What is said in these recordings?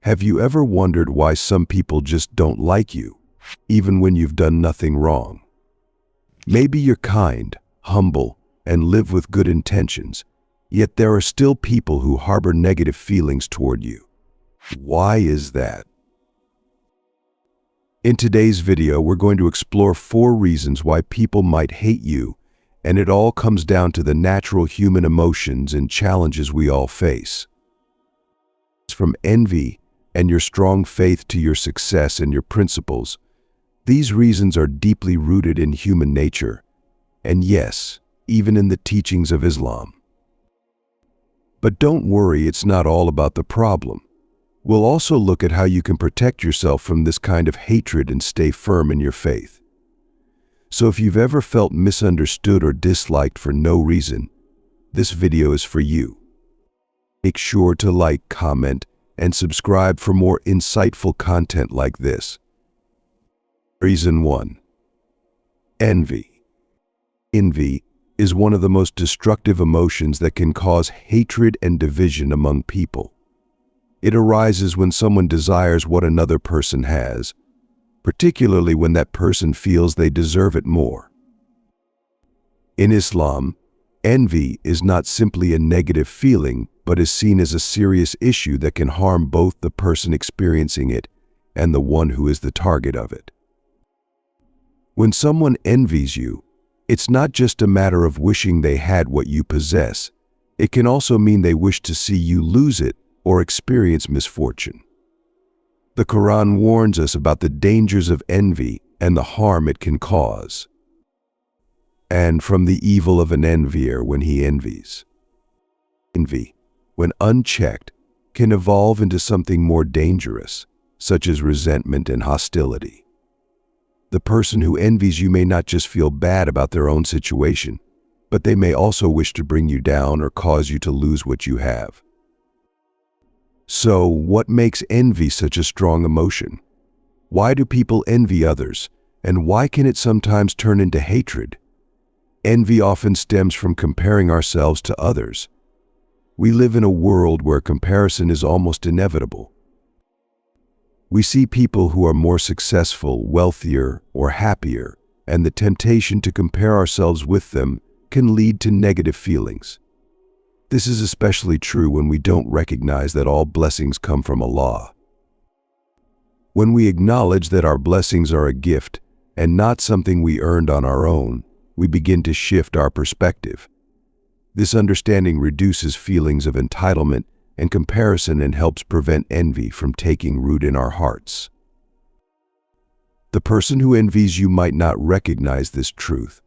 Have you ever wondered why some people just don't like you, even when you've done nothing wrong? Maybe you're kind, humble, and live with good intentions, yet there are still people who harbor negative feelings toward you. Why is that? In today's video, we're going to explore 4 reasons why people might hate you, and it all comes down to the natural human emotions and challenges we all face. From envy and your strong faith to your success and your principles, these reasons are deeply rooted in human nature, and yes, even in the teachings of Islam. But don't worry, it's not all about the problem. We'll also look at how you can protect yourself from this kind of hatred and stay firm in your faith. So if you've ever felt misunderstood or disliked for no reason, this video is for you. Make sure to like, comment, and subscribe for more insightful content like this. Reason 1. Envy. Envy is one of the most destructive emotions that can cause hatred and division among people. It arises when someone desires what another person has, particularly when that person feels they deserve it more. In Islam, envy is not simply a negative feeling, but is seen as a serious issue that can harm both the person experiencing it and the one who is the target of it. When someone envies you, it's not just a matter of wishing they had what you possess. It can also mean they wish to see you lose it or experience misfortune. The Quran warns us about the dangers of envy and the harm it can cause. And from the evil of an envier when he envies. Envy, when unchecked, can evolve into something more dangerous, such as resentment and hostility. The person who envies you may not just feel bad about their own situation, but they may also wish to bring you down or cause you to lose what you have. So, what makes envy such a strong emotion? Why do people envy others, and why can it sometimes turn into hatred? Envy often stems from comparing ourselves to others. We live in a world where comparison is almost inevitable. We see people who are more successful, wealthier, or happier, and the temptation to compare ourselves with them can lead to negative feelings. This is especially true when we don't recognize that all blessings come from Allah. When we acknowledge that our blessings are a gift and not something we earned on our own, we begin to shift our perspective. This understanding reduces feelings of entitlement and comparison and helps prevent envy from taking root in our hearts. The person who envies you might not recognize this truth.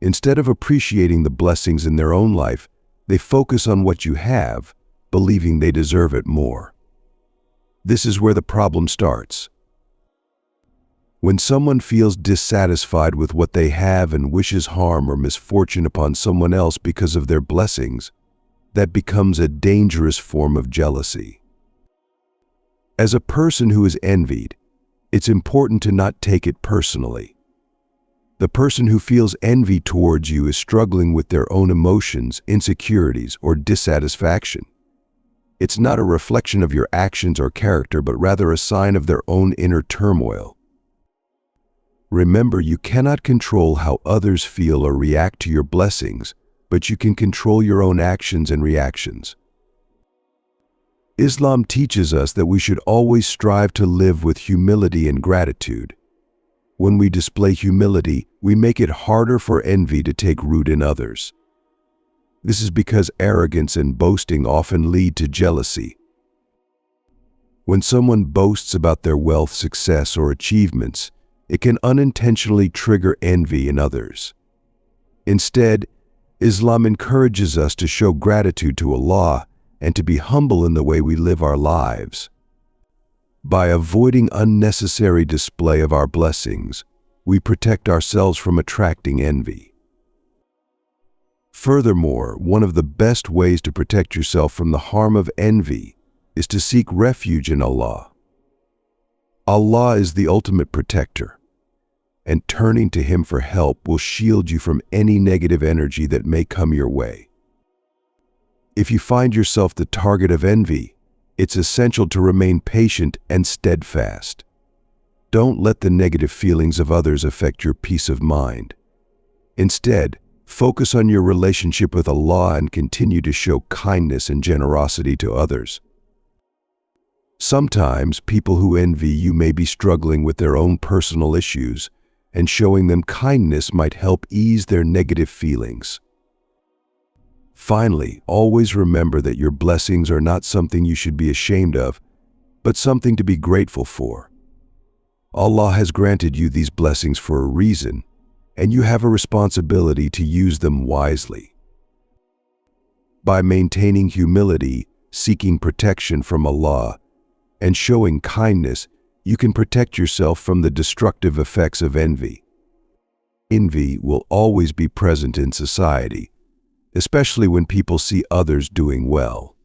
Instead of appreciating the blessings in their own life, they focus on what you have, believing they deserve it more. This is where the problem starts. When someone feels dissatisfied with what they have and wishes harm or misfortune upon someone else because of their blessings, that becomes a dangerous form of jealousy. As a person who is envied, it's important to not take it personally. The person who feels envy towards you is struggling with their own emotions, insecurities, or dissatisfaction. It's not a reflection of your actions or character, but rather a sign of their own inner turmoil. Remember, you cannot control how others feel or react to your blessings, but you can control your own actions and reactions. Islam teaches us that we should always strive to live with humility and gratitude. When we display humility, we make it harder for envy to take root in others. This is because arrogance and boasting often lead to jealousy. When someone boasts about their wealth, success, or achievements, it can unintentionally trigger envy in others. Instead, Islam encourages us to show gratitude to Allah and to be humble in the way we live our lives. By avoiding unnecessary display of our blessings, we protect ourselves from attracting envy. Furthermore, one of the best ways to protect yourself from the harm of envy is to seek refuge in Allah. Allah is the ultimate protector, and turning to Him for help will shield you from any negative energy that may come your way. If you find yourself the target of envy, It's essential to remain patient and steadfast. Don't let the negative feelings of others affect your peace of mind. Instead, focus on your relationship with Allah and continue to show kindness and generosity to others. Sometimes people who envy you may be struggling with their own personal issues, and showing them kindness might help ease their negative feelings. Finally, always remember that your blessings are not something you should be ashamed of, but something to be grateful for. Allah has granted you these blessings for a reason, and you have a responsibility to use them wisely. By maintaining humility, seeking protection from Allah, and showing kindness, you can protect yourself from the destructive effects of envy. Envy will always be present in society, especially when people see others doing well.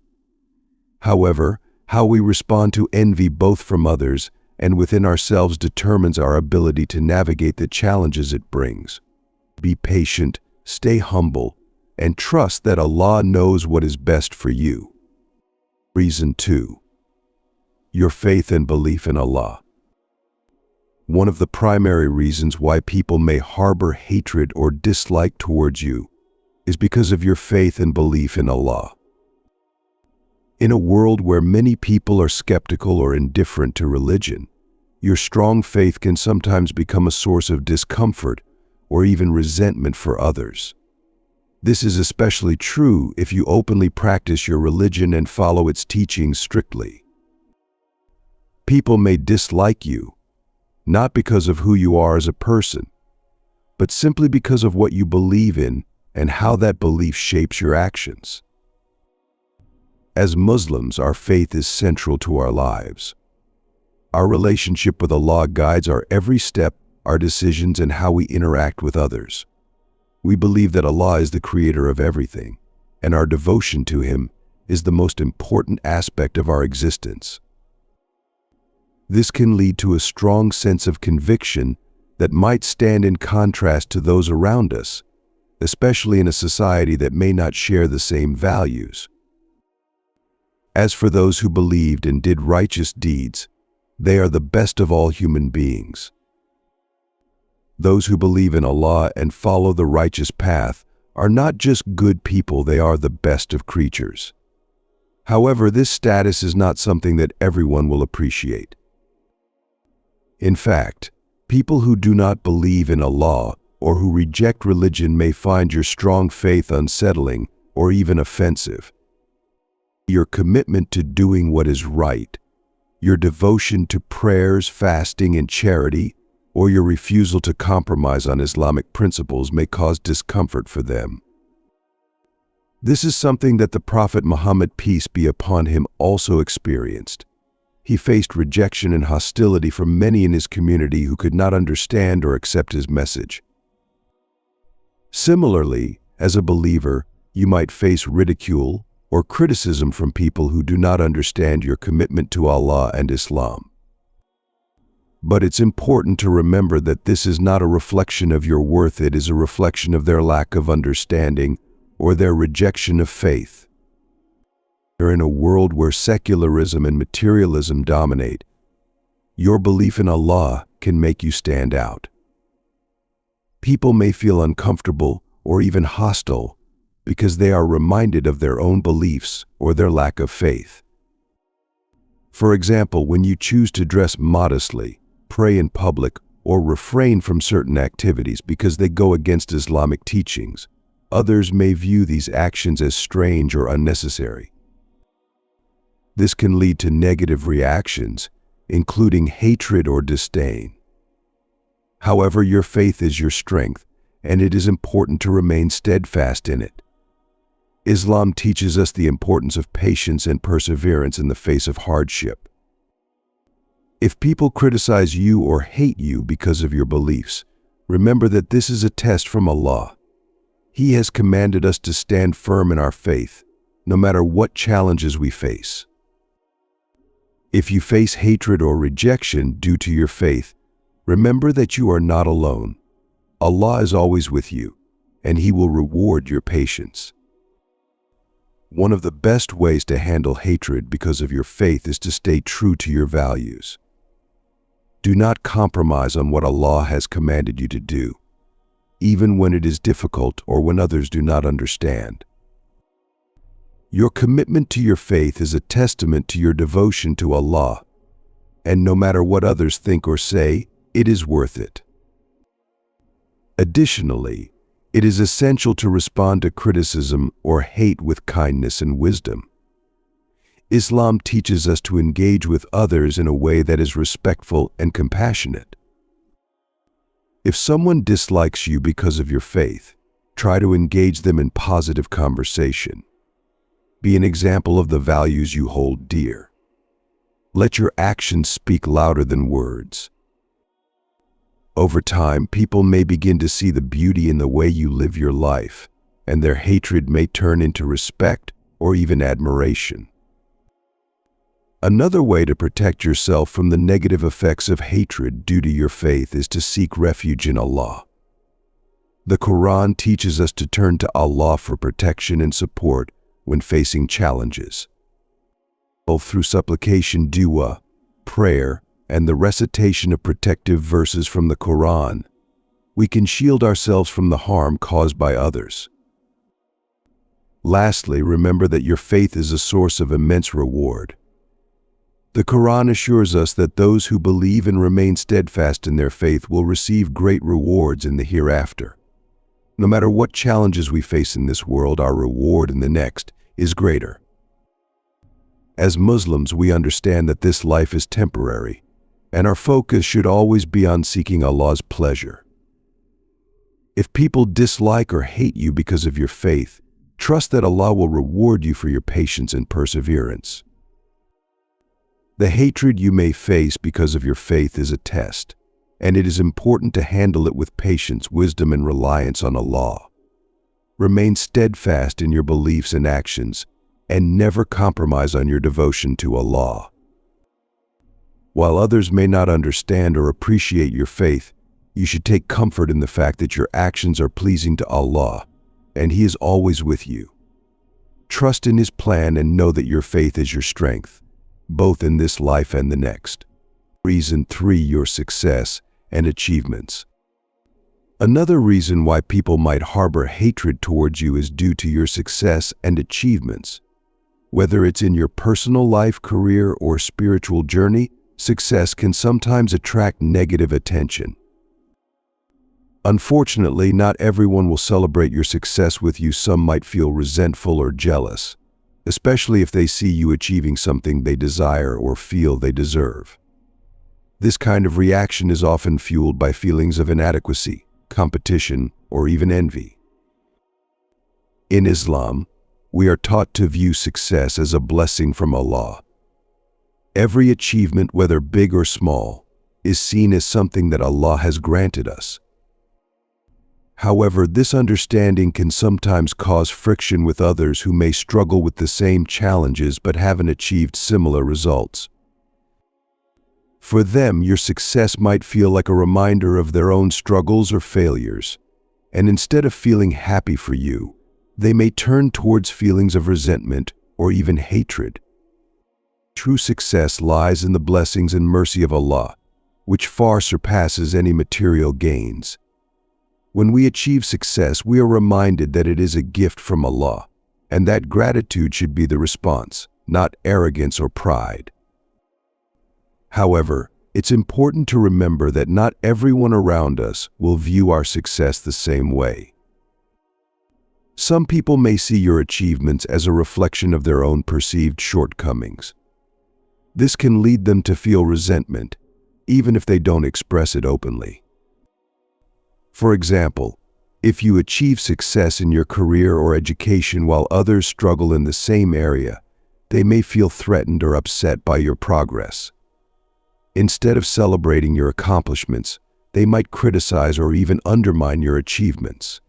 However, how we respond to envy both from others and within ourselves determines our ability to navigate the challenges it brings. Be patient, stay humble, and trust that Allah knows what is best for you. Reason 2. Your faith and belief in Allah. One of the primary reasons why people may harbor hatred or dislike towards you is because of your faith and belief in Allah. In a world where many people are skeptical or indifferent to religion, your strong faith can sometimes become a source of discomfort or even resentment for others. This is especially true if you openly practice your religion and follow its teachings strictly. People may dislike you, not because of who you are as a person, but simply because of what you believe in and how that belief shapes your actions. As Muslims, our faith is central to our lives. Our relationship with Allah guides our every step, our decisions, and how we interact with others. We believe that Allah is the creator of everything, and our devotion to Him is the most important aspect of our existence. This can lead to a strong sense of conviction that might stand in contrast to those around us, especially in a society that may not share the same values. As for those who believed and did righteous deeds, they are the best of all human beings. Those who believe in Allah and follow the righteous path are not just good people, they are the best of creatures. However, this status is not something that everyone will appreciate. In fact, people who do not believe in Allah or who reject religion may find your strong faith unsettling or even offensive. Your commitment to doing what is right, your devotion to prayers, fasting, and charity, or your refusal to compromise on Islamic principles may cause discomfort for them. This is something that the Prophet Muhammad, peace be upon him, also experienced. He faced rejection and hostility from many in his community who could not understand or accept his message. Similarly, as a believer, you might face ridicule or criticism from people who do not understand your commitment to Allah and Islam. But it's important to remember that this is not a reflection of your worth, it is a reflection of their lack of understanding or their rejection of faith. In a world where secularism and materialism dominate, your belief in Allah can make you stand out. People may feel uncomfortable or even hostile because they are reminded of their own beliefs or their lack of faith. For example, when you choose to dress modestly, pray in public, or refrain from certain activities because they go against Islamic teachings, others may view these actions as strange or unnecessary. This can lead to negative reactions, including hatred or disdain. However, your faith is your strength, and it is important to remain steadfast in it. Islam teaches us the importance of patience and perseverance in the face of hardship. If people criticize you or hate you because of your beliefs, remember that this is a test from Allah. He has commanded us to stand firm in our faith, no matter what challenges we face. If you face hatred or rejection due to your faith, remember that you are not alone. Allah is always with you, and He will reward your patience. One of the best ways to handle hatred because of your faith is to stay true to your values. Do not compromise on what Allah has commanded you to do, even when it is difficult or when others do not understand. Your commitment to your faith is a testament to your devotion to Allah, and no matter what others think or say, it is worth it. Additionally, it is essential to respond to criticism or hate with kindness and wisdom. Islam teaches us to engage with others in a way that is respectful and compassionate. If someone dislikes you because of your faith, try to engage them in positive conversation. Be an example of the values you hold dear. Let your actions speak louder than words. Over time, people may begin to see the beauty in the way you live your life, and their hatred may turn into respect or even admiration. Another way to protect yourself from the negative effects of hatred due to your faith is to seek refuge in Allah. The Quran teaches us to turn to Allah for protection and support when facing challenges. Both through supplication, dua, prayer, and the recitation of protective verses from the Quran, we can shield ourselves from the harm caused by others. Lastly, remember that your faith is a source of immense reward. The Quran assures us that those who believe and remain steadfast in their faith will receive great rewards in the hereafter. No matter what challenges we face in this world, our reward in the next is greater. As Muslims, we understand that this life is temporary, and our focus should always be on seeking Allah's pleasure. If people dislike or hate you because of your faith, trust that Allah will reward you for your patience and perseverance. The hatred you may face because of your faith is a test, and it is important to handle it with patience, wisdom, and reliance on Allah. Remain steadfast in your beliefs and actions, and never compromise on your devotion to Allah. While others may not understand or appreciate your faith, you should take comfort in the fact that your actions are pleasing to Allah, and He is always with you. Trust in His plan and know that your faith is your strength, both in this life and the next. Reason 3: your success and achievements. Another reason why people might harbor hatred towards you is due to your success and achievements. Whether it's in your personal life, career, or spiritual journey, success can sometimes attract negative attention. Unfortunately, not everyone will celebrate your success with you. Some might feel resentful or jealous, especially if they see you achieving something they desire or feel they deserve. This kind of reaction is often fueled by feelings of inadequacy, competition, or even envy. In Islam, we are taught to view success as a blessing from Allah. Every achievement, whether big or small, is seen as something that Allah has granted us. However, this understanding can sometimes cause friction with others who may struggle with the same challenges but haven't achieved similar results. For them, your success might feel like a reminder of their own struggles or failures, and instead of feeling happy for you, they may turn towards feelings of resentment or even hatred. True success lies in the blessings and mercy of Allah, which far surpasses any material gains. When we achieve success, we are reminded that it is a gift from Allah, and that gratitude should be the response, not arrogance or pride. However, it's important to remember that not everyone around us will view our success the same way. Some people may see your achievements as a reflection of their own perceived shortcomings. This can lead them to feel resentment, even if they don't express it openly. For example, if you achieve success in your career or education while others struggle in the same area, they may feel threatened or upset by your progress. Instead of celebrating your accomplishments, they might criticize or even undermine your achievements.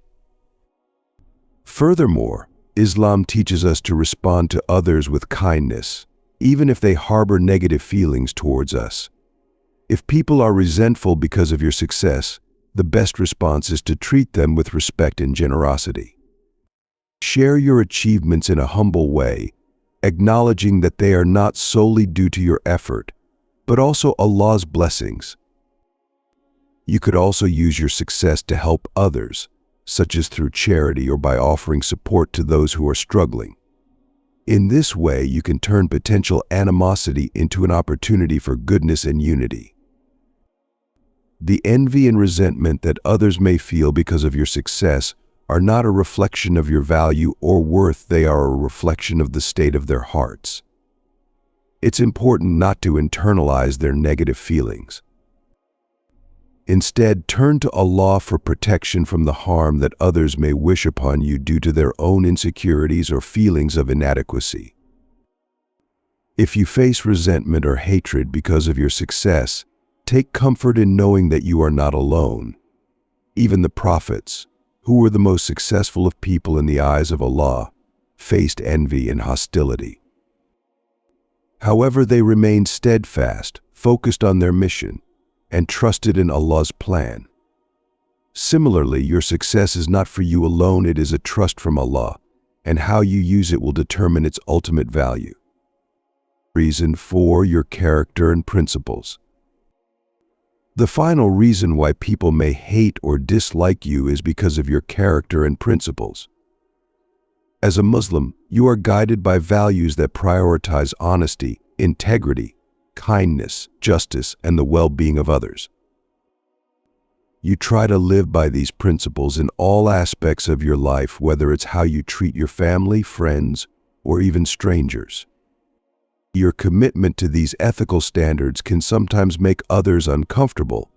Furthermore, Islam teaches us to respond to others with kindness, even if they harbor negative feelings towards us. If people are resentful because of your success, the best response is to treat them with respect and generosity. Share your achievements in a humble way, acknowledging that they are not solely due to your effort, but also Allah's blessings. You could also use your success to help others, such as through charity or by offering support to those who are struggling. In this way, you can turn potential animosity into an opportunity for goodness and unity. The envy and resentment that others may feel because of your success are not a reflection of your value or worth, they are a reflection of the state of their hearts. It's important not to internalize their negative feelings. Instead, turn to Allah for protection from the harm that others may wish upon you due to their own insecurities or feelings of inadequacy. If you face resentment or hatred because of your success, take comfort in knowing that you are not alone. Even the prophets, who were the most successful of people in the eyes of Allah, faced envy and hostility. However, they remained steadfast, focused on their mission, and trusted in Allah's plan. Similarly, your success is not for you alone, it is a trust from Allah, and how you use it will determine its ultimate value. Reason 4. Your character and principles. The final reason why people may hate or dislike you is because of your character and principles. As a Muslim, you are guided by values that prioritize honesty, integrity, kindness, justice, and the well-being of others. You try to live by these principles in all aspects of your life, whether it's how you treat your family, friends, or even strangers. Your commitment to these ethical standards can sometimes make others uncomfortable,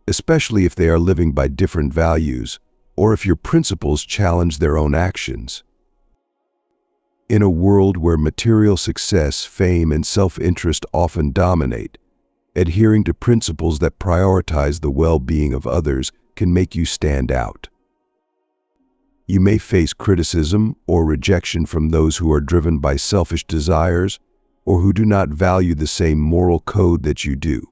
especially if they are living by different values or if your principles challenge their own actions. In a world where material success, fame, and self-interest often dominate, adhering to principles that prioritize the well-being of others can make you stand out. You may face criticism or rejection from those who are driven by selfish desires or who do not value the same moral code that you do.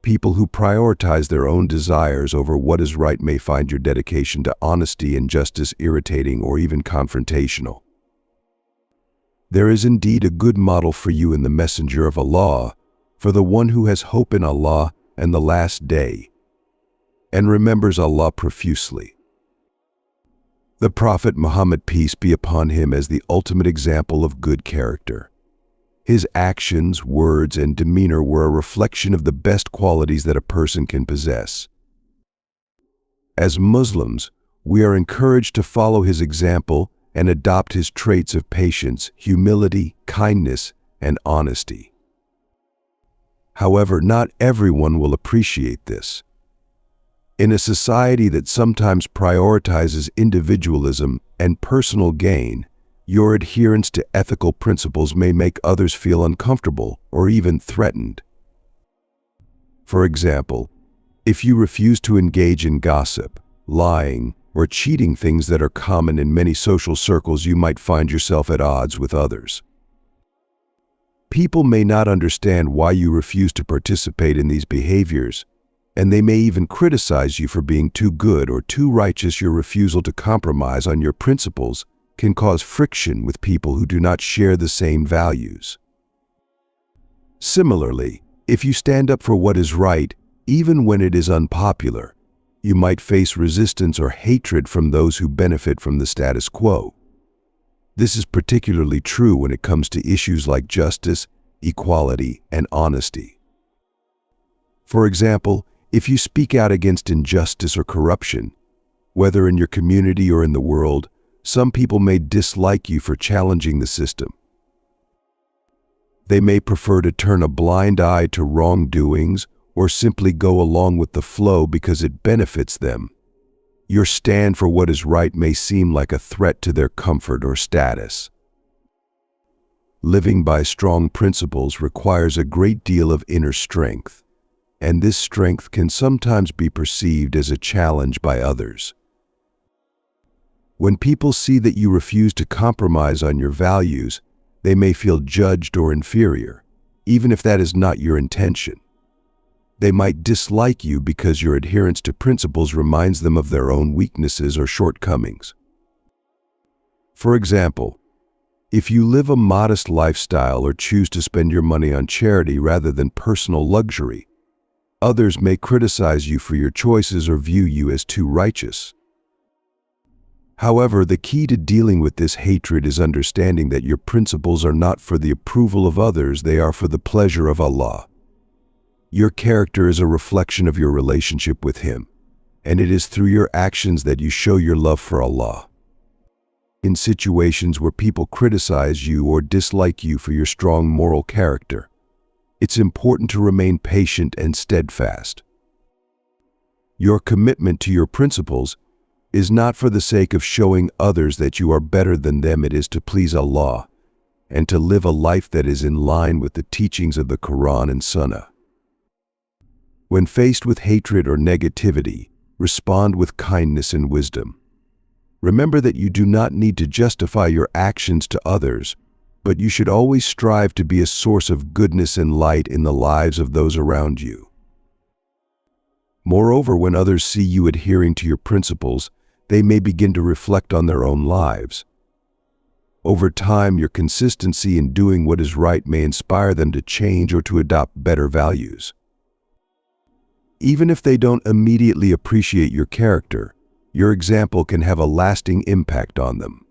People who prioritize their own desires over what is right may find your dedication to honesty and justice irritating or even confrontational. There is indeed a good model for you in the Messenger of Allah, for the one who has hope in Allah and the last day, and remembers Allah profusely. The Prophet Muhammad, peace be upon him, as the ultimate example of good character. His actions, words, and demeanor were a reflection of the best qualities that a person can possess. As Muslims, we are encouraged to follow his example and adopt his traits of patience, humility, kindness, and honesty. However, not everyone will appreciate this. In a society that sometimes prioritizes individualism and personal gain, your adherence to ethical principles may make others feel uncomfortable or even threatened. For example, if you refuse to engage in gossip, lying, or cheating, things that are common in many social circles, you might find yourself at odds with others. People may not understand why you refuse to participate in these behaviors, and they may even criticize you for being too good or too righteous. Your refusal to compromise on your principles can cause friction with people who do not share the same values. Similarly, if you stand up for what is right, even when it is unpopular, you might face resistance or hatred from those who benefit from the status quo. This is particularly true when it comes to issues like justice, equality, and honesty. For example, if you speak out against injustice or corruption, whether in your community or in the world, some people may dislike you for challenging the system. They may prefer to turn a blind eye to wrongdoings or simply go along with the flow because it benefits them. Your stand for what is right may seem like a threat to their comfort or status. Living by strong principles requires a great deal of inner strength, and this strength can sometimes be perceived as a challenge by others. When people see that you refuse to compromise on your values, they may feel judged or inferior, even if that is not your intention. They might dislike you because your adherence to principles reminds them of their own weaknesses or shortcomings. For example, if you live a modest lifestyle or choose to spend your money on charity rather than personal luxury, others may criticize you for your choices or view you as too righteous. However, the key to dealing with this hatred is understanding that your principles are not for the approval of others, they are for the pleasure of Allah. Your character is a reflection of your relationship with Him, and it is through your actions that you show your love for Allah. In situations where people criticize you or dislike you for your strong moral character, it's important to remain patient and steadfast. Your commitment to your principles is not for the sake of showing others that you are better than them. It is to please Allah and to live a life that is in line with the teachings of the Quran and Sunnah. When faced with hatred or negativity, respond with kindness and wisdom. Remember that you do not need to justify your actions to others, but you should always strive to be a source of goodness and light in the lives of those around you. Moreover, when others see you adhering to your principles, they may begin to reflect on their own lives. Over time, your consistency in doing what is right may inspire them to change or to adopt better values. Even if they don't immediately appreciate your character, your example can have a lasting impact on them.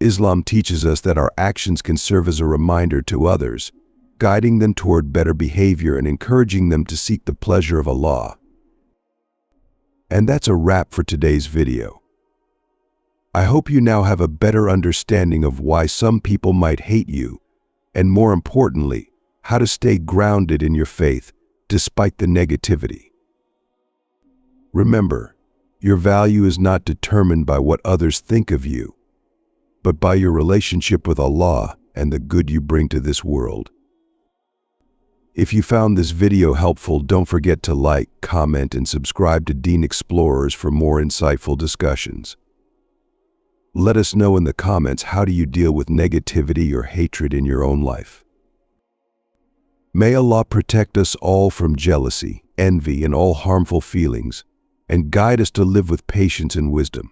Islam teaches us that our actions can serve as a reminder to others, guiding them toward better behavior and encouraging them to seek the pleasure of Allah. And that's a wrap for today's video. I hope you now have a better understanding of why some people might hate you, and more importantly, how to stay grounded in your faith despite the negativity. Remember, your value is not determined by what others think of you, but by your relationship with Allah and the good you bring to this world. If you found this video helpful, don't forget to like, comment, and subscribe to Deen Explorers for more insightful discussions. Let us know in the comments, how do you deal with negativity or hatred in your own life? May Allah protect us all from jealousy, envy, and all harmful feelings, and guide us to live with patience and wisdom.